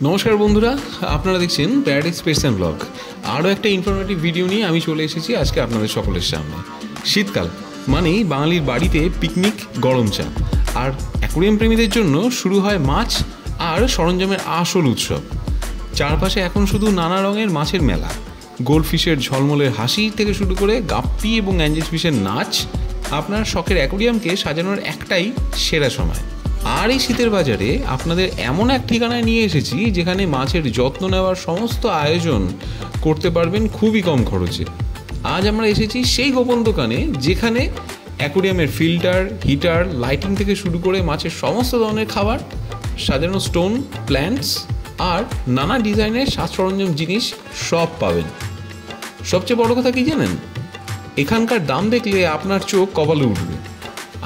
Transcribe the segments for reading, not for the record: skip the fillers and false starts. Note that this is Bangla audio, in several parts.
নমস্কার বন্ধুরা, আপনারা দেখছেন প্যারাডাইস পেটস অ্যান্ড ব্লগ। আরও একটা ইনফরমেটিভ ভিডিও নিয়ে আমি চলে এসেছি আজকে আপনাদের সকলের সামনে। শীতকাল মানেই বাঙালির বাড়িতে পিকনিক, গরম চা, আর অ্যাকোয়ারিয়াম প্রেমীদের জন্য শুরু হয় মাছ আর সরঞ্জামের আসল উৎসব। চারপাশে এখন শুধু নানা রঙের মাছের মেলা, গোল্ডফিশের ঝলমলের হাসি থেকে শুরু করে গাপ্পি এবং অ্যাঞ্জেল ফিশের নাচ। আপনার শখের অ্যাকোয়ারিয়ামকে সাজানোর একটাই সেরা সময়। আর এই শীতের বাজারে আপনাদের এমন এক ঠিকানায় নিয়ে এসেছি যেখানে মাছের যত্ন নেওয়ার সমস্ত আয়োজন করতে পারবেন খুবই কম খরচে। আজ আমরা এসেছি সেই গোপন দোকানে যেখানে অ্যাকোয়ারিয়ামের ফিল্টার, হিটার, লাইটিং থেকে শুরু করে মাছের সমস্ত ধরনের খাবার, সাজানো স্টোন, প্ল্যান্টস আর নানা ডিজাইনের সাজ সরঞ্জাম জিনিস সব পাবেন। সবচেয়ে বড় কথা কি জানেন? এখানকার দাম দেখলে আপনার চোখ কপালে উঠবে।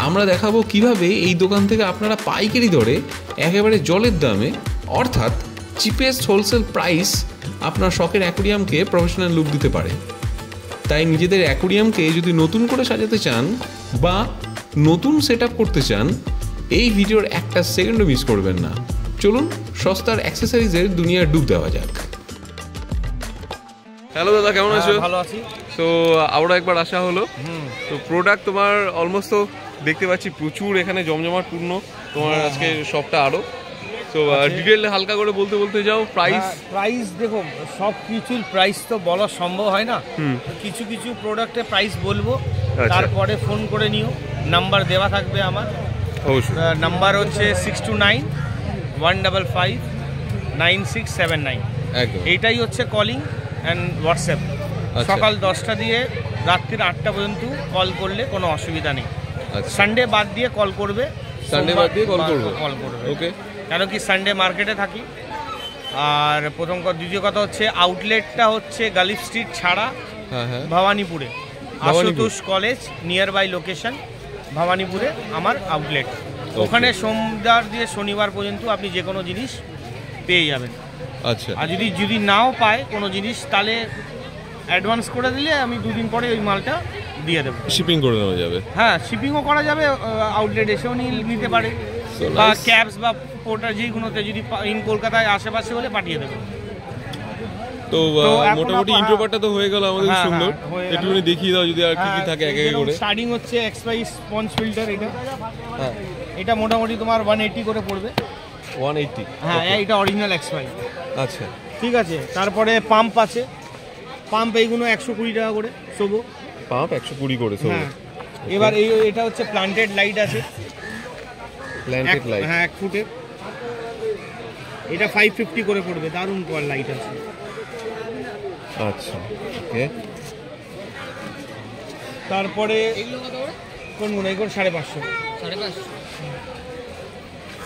আমরা দেখাবো কিভাবে এই দোকান থেকে আপনারা পাইকারি দরে একেবারে জলের দামে, অর্থাৎ চিপেস্ট হোলসেল প্রাইস, আপনার শখের অ্যাকোয়ারিয়ামকে প্রফেশনাল লুক দিতে পারে। তাই নিজেদের অ্যাকোয়ারিয়ামকে যদি নতুন করে সাজাতে চান বা নতুন সেট আপ করতে চান, এই ভিডিওর একটা সেকেন্ডও মিস করবেন না। চলুন সস্তার অ্যাক্সেসরিজের দুনিয়ার ডুব দেওয়া যাক। হ্যালো দাদা, কেমন আছো? ভালো আছি। তো আরও একবার আসা হলো। তো প্রোডাক্ট তোমার অলমোস্ট তো দেখতে পাচ্ছি প্রচুর এখানে জমজমাট পূর্ণ তোমার আজকে সবটা আরো। তো ডিটেইল হালকা করে বলতে যাও। প্রাইস দেখো, সব কিছুর প্রাইস তো বলা সম্ভব হয় না। কিছু কিছু প্রোডাক্টের প্রাইস বলবো, তারপরে ফোন করে নিও। নাম্বার দেওয়া থাকবে আমার। অবশ্যই। নাম্বার হচ্ছে 6291559679। একদম এইটাই হচ্ছে কলিং অ্যান্ড হোয়াটসঅ্যাপ। সকাল 10টা দিয়ে রাত্রির 8টা পর্যন্ত কল করলে কোনো অসুবিধা নেই। সানডে বাদ দিয়ে কল করবে। ওকে। কেন কি সানডে মার্কেটে থাকি। আর দ্বিতীয় কথা হচ্ছে আউটলেটটা হচ্ছে গালিফ স্ট্রিট ছাড়া ভবানীপুরে, Ashutosh college near by location ভবানীপুরে আমার আউটলেট। ওখানে সোমবার দিয়ে শনিবার পর্যন্ত আপনি যে কোনো জিনিস পেয়ে যাবেন। আচ্ছা। আর যদি নাও পায় কোনো জিনিস, তাহলে অ্যাডভান্স করে দিলে আমি 2 দিন পরে ওই মালটা দিয়ে দেবো। শিপিং করে নেওয়া যাবে? হ্যাঁ, শিপিংও করা যাবে, আউটলেট এসেও নিতে পারে, বা ক্যাবস বা পোর্টার যেগুলোতে, যদি ইন কলকাতায় আশেপাশে হলে পাঠিয়ে দেবে। তো মোটামুটি ইন্ট্রোপারটা তো হয়ে গেল আমাদের সুন্দর। একটুখানি দেখিয়ে দাও যদি আর কি কি থাকে এক এক করে। স্টার্টিং হচ্ছে এক্সপাই স্পঞ্জ ফিল্টার। এটা মোটামুটি তোমার 180 করে পড়বে। 180? হ্যাঁ, এটা অরিজিনাল এক্সপাই। আচ্ছা, ঠিক আছে। তারপরে পাম্প আছে। পাম্প এইগুলো 120 টাকা করে সবু। পাম্প 120 করে সবু। হ্যাঁ। এবার এটা হচ্ছে প্লান্টেড লাইট আছে। Planted light? হ্যাঁ, 1 ফুটের। এটা 550 করে পড়বে। দারুণ লাইট আছে। আচ্ছা, ওকে। তারপরে কোনগুলো? এইগুলো 550।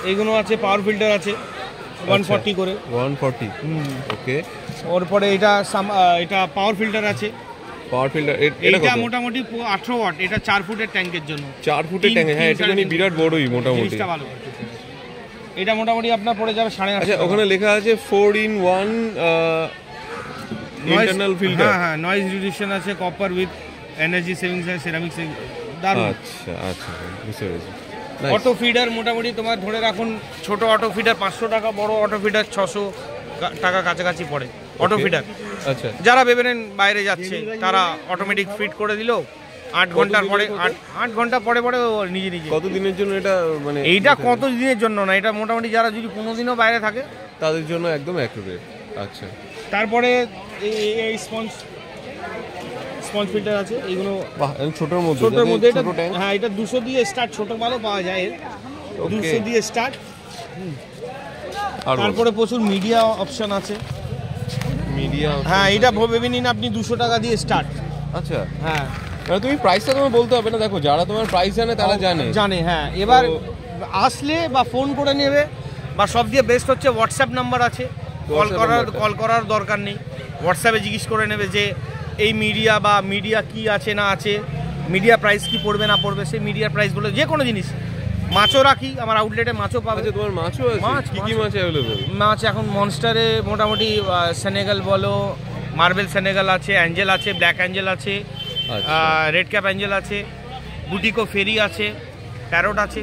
এইগুলো আছে পাওয়ার ফিল্টার আছে 140 করে। 140? ওকে। ওরপরে এটা পাওয়ার ফিল্টার আছে। পাওয়ার ফিল্টার এটা মোটামুটি 18 ওয়াট। এটা 4 ফুটের ট্যাঙ্কের জন্য। 4 ফুটের ট্যাঙ্ক? হ্যাঁ, এটা মানে বিরাট বড়ই মোটামুটি। এটা মোটামুটি আপনার পড়ে যাবে 850। আচ্ছা, ওখানে লেখা আছে 4-in-1 ইন্টারনাল ফিল্টার। হ্যাঁ, নয়েজ রিডিউশন আছে, কপার উইথ এনার্জি সেভিংস আছে, সেরামিক সেভিংস। দারুণ। আচ্ছা, বুঝতে পেরেছি। অটো ফিডার মোটামুটি তোমার ধরে রাখুন, ছোট অটো ফিডার 500 টাকা, বড় অটো ফিডার 600 টাকা কাছাকাছি পড়ে। Auto feeder. আচ্ছা। যারা ভেবেন বাইরে যাচ্ছে তারা অটোমেটিক ফিট করে দিল 8 ঘন্টার পরে, 8 ঘন্টা পরে নিজে। কত দিনের জন্য এটা? মানে এইটা কত দিনের জন্য না, এটা মোটামুটি যারা যদি 15 দিনও বাইরে থাকে তাদের জন্য একদম অ্যাকুরেট। আচ্ছা। তারপরে এই স্পঞ্জ ফিল্টার আছে। এইগুলো ছোটোর মধ্যে। হ্যাঁ, এটা 200 দিয়ে স্টার্ট। ছোট মালও পাওয়া যায়, 200 দিয়ে স্টার্ট। তারপরে প্রচুর মিডিয়া অপশন আছে। হ্যাঁ, এটা ভেবে নিন আপনি 200 টাকা দিয়ে স্টার্ট। আচ্ছা। হ্যাঁ, তুমি প্রাইসটা তোমার বলতে হবে না। দেখো, যারা তোমার প্রাইস জানে তারা জানে। হ্যাঁ, এবার আসলে বা ফোন করে নেবে, বা সব দিয়ে বেস্ট হচ্ছে হোয়াটসঅ্যাপ নাম্বার আছে। কল করার দরকার নেই। হোয়াটসঅ্যাপে জিজ্ঞেস করে নেবে যে এই মিডিয়া কি আছে না আছে, মিডিয়া প্রাইস কি পড়বে না পড়বে, সেই মিডিয়ার প্রাইসগুলো। যে কোনো জিনিস, মাছও রাখি আমার আউটলেটে, মাছও পাবে। তোমার মাছও আছে? কি মাছ অ্যাভেলেবল? মাছ এখন মনস্টারে মোটামুটি সেনেগাল বলো, মার্বেল সেনেগাল আছে, অ্যাঞ্জেল আছে, ব্ল্যাক অ্যাঞ্জেল আছে, রেড ক্যাপ অ্যাঞ্জেল আছে, বুটিকো ফেরি আছে, প্যারট আছে,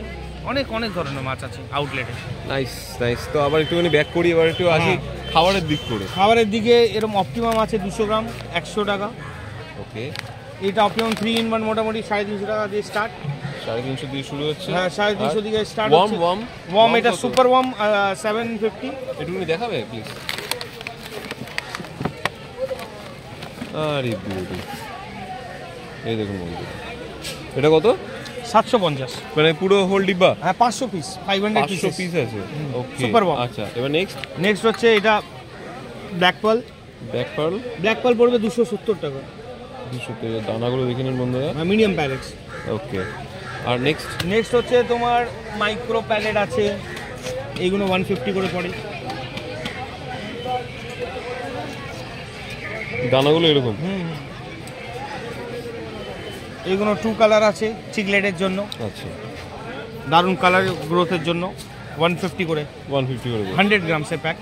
অনেক অনেক ধরনের মাছ আছে আউটলেটে। Nice nice. তো আবার একটুখানি ব্যাক করি, এবার একটু আসি খাবারের দিক করে। খাবারের দিকে এরকম অপটিমাম আছে 200 গ্রাম 100 টাকা। ওকে, এটা অপটিমাম 3 in 1 মোটামুটি 350 টাকা দিয়ে স্টার্ট। 350 দিয়ে শুরু হচ্ছে। হ্যাঁ 350 দিকে স্টার্ট ওয়ার্ম হচ্ছে। ওয়ার্ম ওয়ার্ম এটা সুপার ওয়ার্ম 750। একটুখানি দেখাবে প্লিজ। আরে বিউটি, এই দেখুন বন্ধু, এটা কত? 750। মানে পুরো হোল ডিব্বা? হ্যাঁ 500 পিস, 500 পিস আছে। ওকে, সুপার ওয়ার্ম। আচ্ছা, এবার নেক্সট হচ্ছে এটা ব্ল্যাক পার্ল। ব্ল্যাক পার্ল পড়বে 270 টাকা। 200 দানাগুলো দেখে নিন বন্ধুরা, মিডিয়াম প্যালেটস। ওকে। আর নেক্সট হচ্ছে তোমার মাইক্রো প্যালেট আছে, এইগুলো 150 করে পড়ে। দানাগুলো এরকম? এইগুলো 2 কালার আছে চিকলেটের জন্য। আচ্ছা, দারুণ কালার গ্রোথের জন্য 150 করে 100 গ্রামসের প্যাক।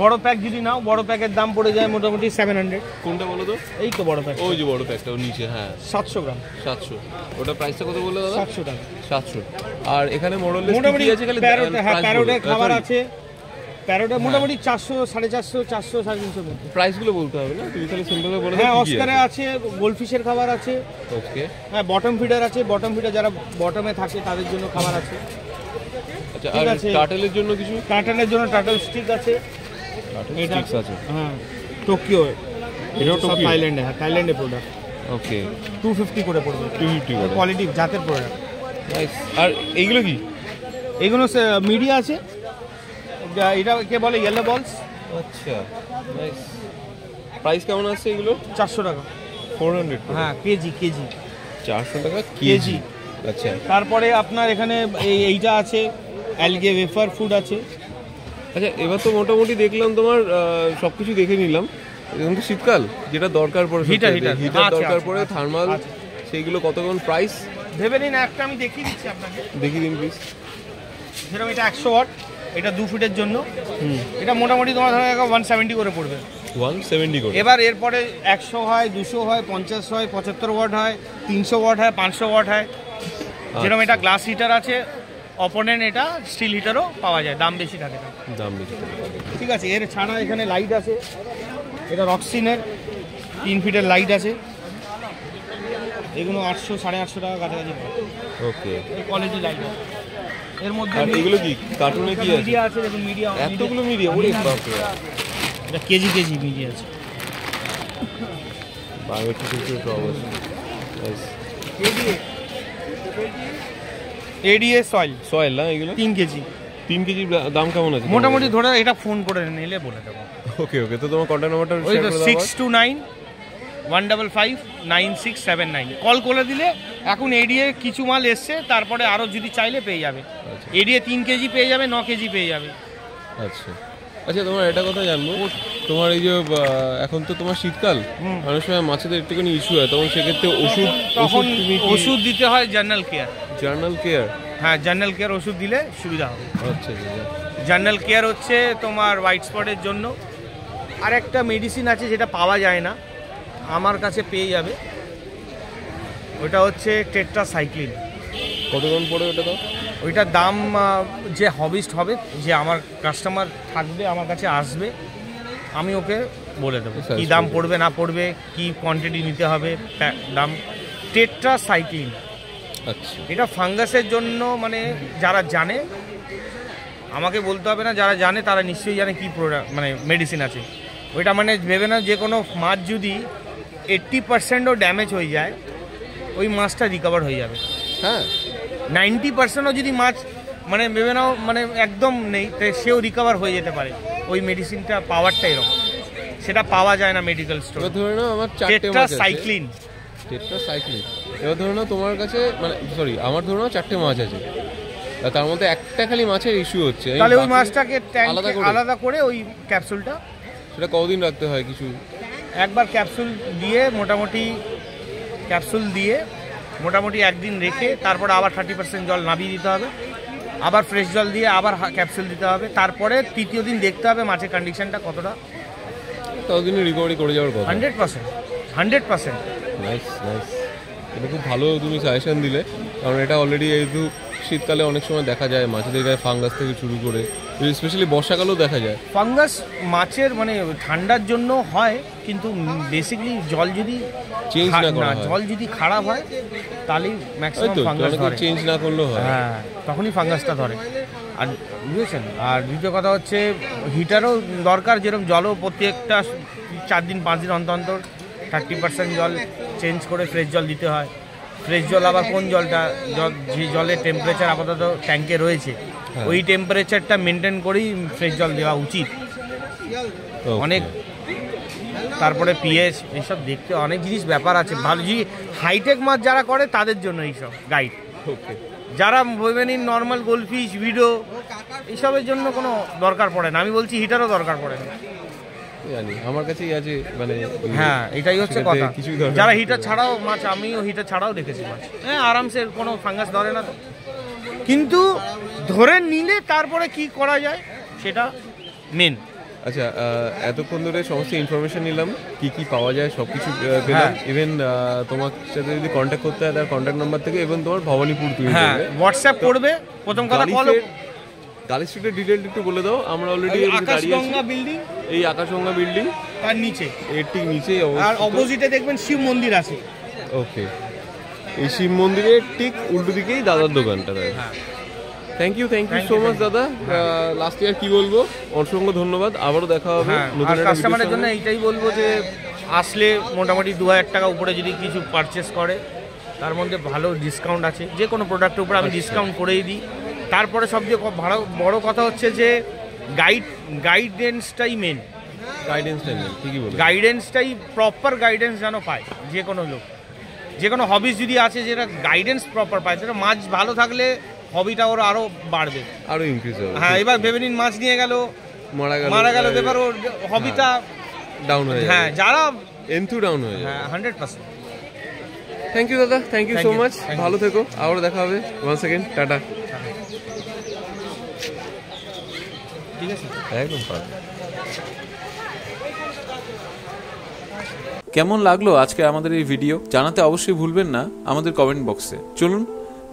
বড় প্যাক যদি নাও, বড় প্যাকের দাম পড়ে যায় মোটামুটি 700। কোনটা বলো তো? এই তো বড় প্যাক, ওই যে বড় প্যাকটা ওর নিচে। হ্যাঁ 700 গ্রাম। 700। ওটা প্রাইসটা কত বললে দাদা? 700 টাকা। 700। আর এখানে মোটামুটি আছে খালি প্যারোটের খাবার আছে। প্যারোটা মোটামুটি 400, 450, 400, 350 মধ্যে। প্রাইসগুলো বলতে হবে না, তুমি খালি সিম্পল করে বলে দাও। হ্যাঁ অস্কারে আছে, গোল্ডফিশের খাবার আছে। ওকে। হ্যাঁ বটম ফিডার আছে, বটম ফিডার যারা বটমে থাকে তাদের জন্য খাবার আছে। আচ্ছা, আর টার্টলের জন্য কিছু? টার্টলের জন্য টার্টল স্টিক আছে। স্টিক্স আছে। হ্যাঁ টোকিও, এটাও টোকিও? থাইল্যান্ডে। হ্যাঁ থাইল্যান্ডের প্রোডাক্ট। ওকে, 250 করে পড়বে। 250 করে। কোয়ালিটি জাতের প্রোডাক্ট। নাইস। আর এইগুলো কি? এইগুলো মিডিয়া আছে, এটা কে বলে ইয়েলো বলস। আচ্ছা, নাইস। প্রাইস কেমন আছে এগুলো? 400 টাকা। 400? হ্যাঁ কেজি 400 টাকা কেজি। আচ্ছা, তারপরে আপনার এখানে এইটা আছে, অ্যালগে ওয়েফার ফুড আছে। আচ্ছা, এবার তো মোটামুটি দেখলাম তোমার সবকিছু দেখে নিলাম। এখন তো শীতকাল, যেটা দরকার পড়ে হিটার দরকার পড়ে, থার্মাল, সেইগুলো কত কেমন প্রাইস ভেবে নিন। একটা আমি দেখিয়ে দিচ্ছি আপনাকে, দেখিয়ে দিন প্লিজ। যেরকম এটা 100 ওয়াট, এটা 2 ফিটের জন্য। এটা মোটামুটি তোমার ধরো 170 করে পড়বে। 170 করে। এবার এরপরে 100 হয়, 200 হয়, 50 হয়, 75 ওয়াট হয়, 300 ওয়াট হয়, 500 ওয়াট হয়। যেরকম এটা গ্লাস হিটার আছে, অপোনেন্ট এটা স্টিল হিটারও পাওয়া যায়, দাম বেশি থাকে না। দাম বেশি। ঠিক আছে, এর ছাড়া এখানে লাইট আছে। এটা রক্সিনের 3 ফিটের লাইট আছে। এগুলো 800, 850 টাকা কাছাকাছি। ওকে, এই কোয়ালিটি লাইট আছে। এর মধ্যে আর এগুলো কি কার্টুনে কি আছে? মিডিয়া আছে, দেখুন মিডিয়া, এতগুলো মিডিয়া, ওরে বাপ রে। এটা কেজি মিডিয়া আছে। বায়োমেট্রিক তো অবশ্যই। নাইস। এডিএ সয়েল না এগুলো? 3 কেজি। 3 কেজির দাম কেমন আছে মোটামুটি ধরে এটা ফোন করে নিলে বলে দেবো। ওকে ওকে, তো তোমার কন্ট্যাক্ট নাম্বারটা ওই তো 6291559679। কল করে দিলে, এখন এডিএ কিছু মাল এসছে, তারপরে আরও যদি চাইলে পেয়ে যাবে। এডিএ 3 কেজি পেয়ে যাবে, 9 কেজি পেয়ে যাবে। আচ্ছা আচ্ছা, তোমার এটা কথা জানবো, তোমার এই যে এখন তো তোমার শীতকাল, অনেক সময় মাছেদের একটুখানি ইস্যু হয়, তখন সেক্ষেত্রে ওষুধ দিতে হয় জার্নাল কেয়ার। হ্যাঁ জার্নাল কেয়ার ওষুধ দিলে সুবিধা হবে। আচ্ছা, জার্নাল কেয়ার হচ্ছে তোমার হোয়াইট স্পটের জন্য। আর একটা মেডিসিন আছে যেটা পাওয়া যায় না, আমার কাছে পেয়ে যাবে, ওটা হচ্ছে টেট্রাসাইক্লিন। কত দাম পড়ে ওটা? তো ওইটার দাম যে হবিস্ট হবে, যে আমার কাস্টমার থাকবে আমার কাছে আসবে, আমি ওকে বলে দেবো কী দাম পড়বে না পড়বে, কি কোয়ান্টিটি নিতে হবে, দাম। টেট্রাসাইক্লিন। আচ্ছা, এটা ফাঙ্গাসের জন্য, মানে যারা জানে, আমাকে বলতে হবে না, যারা জানে তারা নিশ্চয়ই জানে কী মানে মেডিসিন আছে ওইটা। মানে ভেবে না, যে কোনো মাছ যদি 80%ও ড্যামেজ হয়ে যায়, ওই মাছটা রিকভার হয়ে যাবে। হ্যাঁ, 90%ও যদি মাছ মানে ভেবে নাও মানে একদম নেই, সেও রিকভার হয়ে যেতে পারে। ওই মেডিসিনটা পাওয়ারটা এরকম, সেটা পাওয়া যায় না মেডিকেল স্টোরে। ধরে নাও আমার টেট্রাসাইক্লিন। এবার ধরে নাও তোমার কাছে, মানে সরি, আমার ধরে নাও 4টে মাছ আছে, তার মধ্যে একটা খালি মাছের ইস্যু হচ্ছে, তাহলে ওই মাছটাকে আলাদা করে ওই ক্যাপসুলটা, সেটা কতদিন রাখতে হয়? কিছু একবার ক্যাপসুল দিয়ে মোটামুটি একদিন রেখে, তারপর আবার 30% জল নামিয়ে দিতে হবে, আবার ফ্রেশ জল দিয়ে আবার ক্যাপসুল দিতে হবে। তারপরে তৃতীয় দিন দেখতে হবে মাছের কন্ডিশনটা কতটা, ততদিনে রিকভারি করে যাওয়ার কথা। 100%। নাইস। এটা খুব ভালো তুমি সাজেশন দিলে। কারণ এটা অলরেডি যেহেতু শীতকালে অনেক সময় দেখা যায় মাছেদের গায়ে ফাঙ্গাস থেকে শুরু করে, স্পেশালি বর্ষাকালেও দেখা যায় ফাঙ্গাস। মাছের মানে ঠান্ডার জন্য হয়, কিন্তু বেসিক্যালি জল যদি চেঞ্জ না করা হয়, জল যদি খারাপ হয় তাহলেই ম্যাক্সিমাম ফাঙ্গাস ধরে। চেঞ্জ না করলেও হয়, হ্যাঁ তখনই ফাঙ্গাসটা ধরে। আর বুঝেছেন, আর দ্বিতীয় কথা হচ্ছে হিটারও দরকার, যেরকম জলও প্রত্যেকটা 4 দিন 5 দিন অন্তর অন্তর 30% জল চেঞ্জ করে ফ্রেশ জল দিতে হয়। ফ্রেশ জল আবার কোন জলটা, যে জলের টেম্পারেচার আপাতত ট্যাঙ্কে রয়েছে ওই টেম্পারেচারটা মেনটেন করেই ফ্রেশ জল দেওয়া উচিত। অনেক তারপরে পিএইচ এইসব দেখতে অনেক জিনিস ব্যাপার আছে। ভালো যদি হাইটেক মাছ যারা করে তাদের জন্য এইসব গাইড। যারা ভেবেন নর্মাল গোলফিশ ভিডিও এইসবের জন্য কোনো দরকার পড়ে না। আমি বলছি হিটারও দরকার পড়ে না, জানি আমার কাছেই আছে মানে। হ্যাঁ এটাই হচ্ছে কথা। যারা হিটার ছাড়াও মাছ, আমিও হিটার ছাড়াও দেখেছি মাছ, হ্যাঁ আরামসে কোনো ফাঙ্গাস ধরে না তো। কিন্তু ধরে নিলে তারপরে কি করা যায় সেটা মেন। আচ্ছা, এতক্ষণ ধরে সমস্ত ইনফরমেশন নিলাম, কি কি পাওয়া যায় সব কিছু পেলাম। ইভেন তোমার সাথে যদি কন্ট্যাক্ট করতে হয় তার কন্ট্যাক্ট নাম্বার থেকে, এবং তোমার ভবানীপুর তুমি হোয়াটসঅ্যাপ করবে। প্রথম কথা গালি স্ট্রিটের ডিটেইল একটু বলে দাও। আমরা অলরেডি আকাশগঙ্গা বিল্ডিং, এই আকাশগঙ্গা বিল্ডিং তার নিচে, এর ঠিক নিচেই আর অপোজিটে দেখবেন শিব মন্দির আছে। ওকে, এই শিব মন্দিরের ঠিক উল্টো দিকেই দাদার দোকানটা। থ্যাংক ইউ সো মাচ দাদা। লাস্ট ইয়ার কি বলবো, অসংখ্য ধন্যবাদ, আবারও দেখা হবে। আর কাস্টমারের জন্য এইটাই বলবো যে আসলে মোটামুটি 2000 টাকা উপরে যদি কিছু পারচেস করে তার মধ্যে ভালো ডিসকাউন্ট আছে। যে কোনো প্রোডাক্টের উপরে আমি ডিসকাউন্ট করেই দিই। তারপরে সবচেয়ে বড় কথা হচ্ছে যে গাইডেন্সটাই মেন। গাইডেন্সটাই প্রপার গাইডেন্স যেন পায় যে কোনো লোক, যে কোনো হবিস যদি আছে যেটা গাইডেন্স প্রপার পায়, সেটা মাছ ভালো থাকলে হবিটা ওর আরো বাড়বে, আরো ইনক্রিজ হবে। হ্যাঁ এবার ভেবে নিন মাছ নিয়ে গেল, মারা গেল, এবার ওর হবিটা ডাউন হয়ে যাবে। হ্যাঁ যারা এনথু ডাউন হয়ে যাবে। 100%। থ্যাংক ইউ দাদা, থ্যাংক ইউ সো মাচ, ভালো থেকো, আবার দেখা হবে। Once second tata. ঠিক আছে, একদম। কেমন লাগলো আজকে আমাদের এই ভিডিও জানাতে অবশ্যই ভুলবেন না আমাদের কমেন্ট বক্সে। চলুন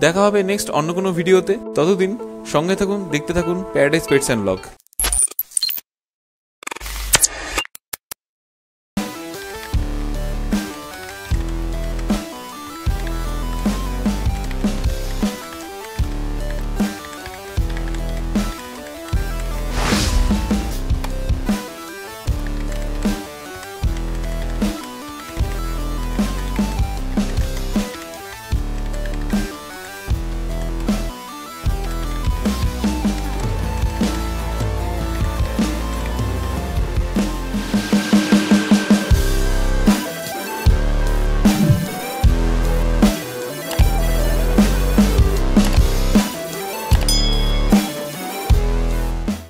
দেখা হবে নেক্সট অন্য কোনো ভিডিওতে। ততদিন সঙ্গে থাকুন, দেখতে থাকুন প্যারাডাইস পেটস অ্যান্ড ব্লগ।